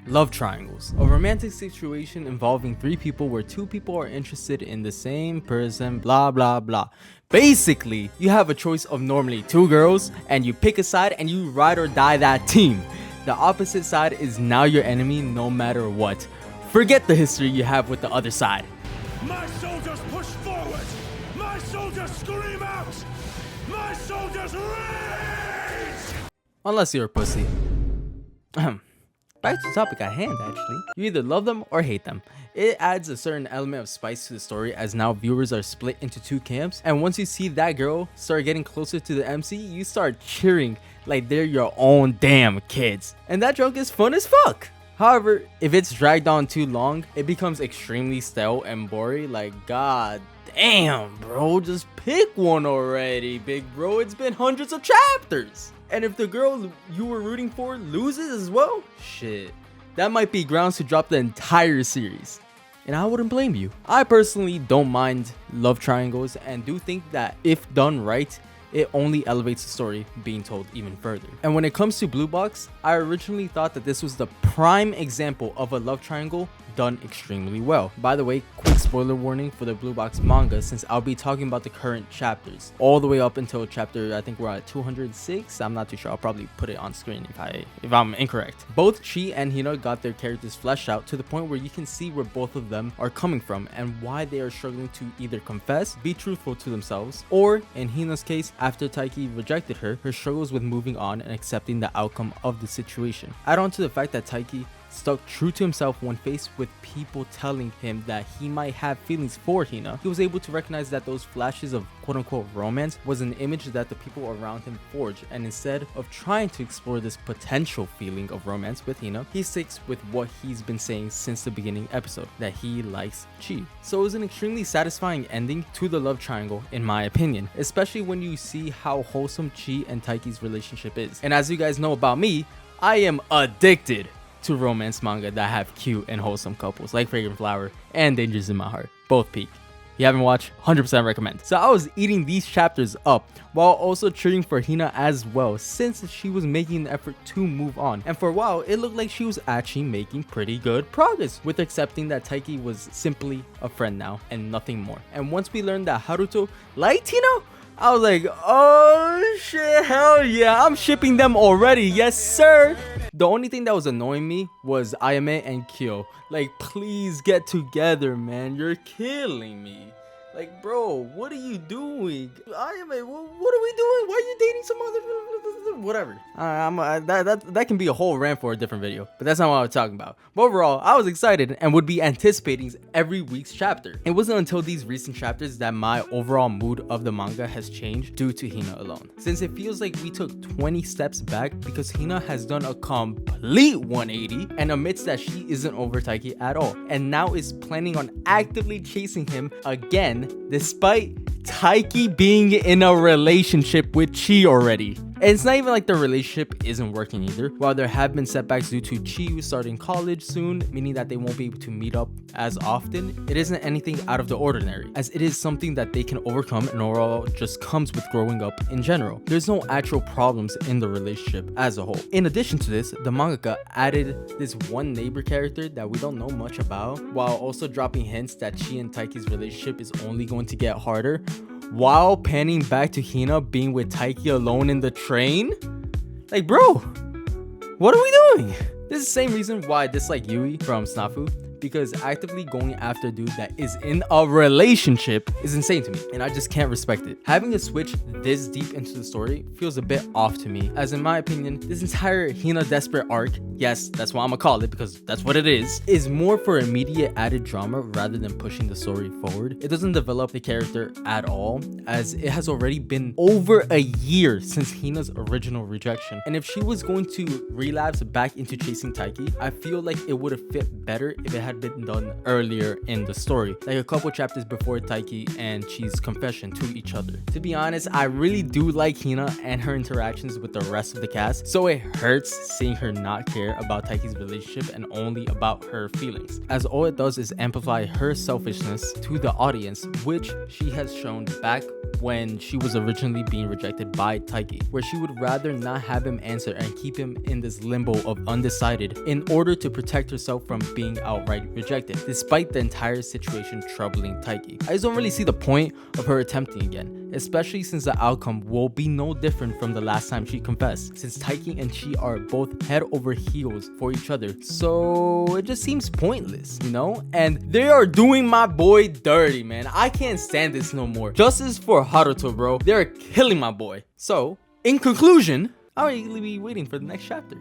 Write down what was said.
Love triangles. A romantic situation involving 3 people where 2 people are interested in the same person, blah blah blah. Basically, you have a choice of normally 2 girls and you pick a side and you ride or die that team. The opposite side is now your enemy no matter what. Forget the history you have with the other side. My soldiers push forward! My soldiers scream out! My soldiers rage! Unless you're a pussy. Back to the topic at hand, actually. You either love them or hate them. It adds a certain element of spice to the story, as now viewers are split into 2 camps, and once you see that girl start getting closer to the MC, you start cheering like they're your own damn kids. And that joke is fun as fuck. However, if it's dragged on too long, it becomes extremely stale and boring. Like, god damn, bro, just pick one already, big bro. It's been hundreds of chapters. And if the girl you were rooting for loses as well, shit, that might be grounds to drop the entire series. And I wouldn't blame you. I personally don't mind love triangles and do think that if done right, it only elevates the story being told even further. And when it comes to Blue Box, I originally thought that this was the prime example of a love triangle done extremely well. By the way, quick spoiler warning for the Blue Box manga, since I'll be talking about the current chapters all the way up until chapter, I think we're at 206. I'm not too sure. I'll probably put it on screen if I'm incorrect. Both Chi and Hina got their characters fleshed out to the point where you can see where both of them are coming from and why they are struggling to either confess, be truthful to themselves, or in Hina's case, after Taiki rejected her, her struggles with moving on and accepting the outcome of the situation. Add on to the fact that Taiki stuck true to himself when faced with people telling him that he might have feelings for Hina. He was able to recognize that those flashes of quote-unquote romance was an image that the people around him forged, and instead of trying to explore this potential feeling of romance with Hina, he sticks with what he's been saying since the beginning episode, that he likes Chi. So it was an extremely satisfying ending to the love triangle in my opinion, especially when you see how wholesome Chi and Taiki's relationship is. And as you guys know about me, I am addicted to romance manga that have cute and wholesome couples like Fragrant Flower and Dangers in My Heart. Both peak. If you haven't watched, 100% recommend. So I was eating these chapters up while also cheering for Hina as well, since she was making an effort to move on. And for a while, it looked like she was actually making pretty good progress with accepting that Taiki was simply a friend now and nothing more. And once we learned that Haruto liked Hina, I was like, oh shit, hell yeah, I'm shipping them already, yes sir. The only thing that was annoying me was Ayame and Kyo. Like, please get together, man, you're killing me. Like, bro, what are you doing? Ayame, what are we doing? Why are you dating some other... Whatever. That can be a whole rant for a different video, but that's not what I was talking about. But overall, I was excited and would be anticipating every week's chapter. It wasn't until these recent chapters that my overall mood of the manga has changed due to Hina alone, since it feels like we took 20 steps back because Hina has done a complete 180 and admits that she isn't over Taiki at all, and now is planning on actively chasing him again despite Taiki being in a relationship with Chi already. And it's not even like the relationship isn't working either. While there have been setbacks due to Chi starting college soon, meaning that they won't be able to meet up as often, it isn't anything out of the ordinary, as it is something that they can overcome and overall just comes with growing up in general. There's no actual problems in the relationship as a whole. In addition to this, the mangaka added this one neighbor character that we don't know much about, while also dropping hints that Chi and Taiki's relationship is only going to get harder, while panning back to Hina being with Taiki alone in the train. Like, bro, what are we doing? This is the same reason why I dislike Yui from Snafu, because actively going after a dude that is in a relationship is insane to me, and I just can't respect it. Having a switch this deep into the story feels a bit off to me, as in my opinion, this entire Hina desperate arc, yes, that's what I'm gonna call it because that's what it is more for immediate added drama rather than pushing the story forward. It doesn't develop the character at all, as it has already been over a year since Hina's original rejection, and if she was going to relapse back into chasing Taiki, I feel like it would have fit better if it had had been done earlier in the story, like a couple chapters before Taiki and Chi's confession to each other. To be honest, I really do like Hina and her interactions with the rest of the cast, so it hurts seeing her not care about Taiki's relationship and only about her feelings, as all it does is amplify her selfishness to the audience, which she has shown back when she was originally being rejected by Taiki, where she would rather not have him answer and keep him in this limbo of undecided in order to protect herself from being outright rejected, despite the entire situation troubling Taiki. I just don't really see the point of her attempting again, especially since the outcome will be no different from the last time she confessed, since Taiki and Chi are both head over heels for each other, so it just seems pointless, you know? And they are doing my boy dirty, man. I can't stand this no more. Justice for Haruto, bro. They're killing my boy. So, in conclusion, I'll really be waiting for the next chapter.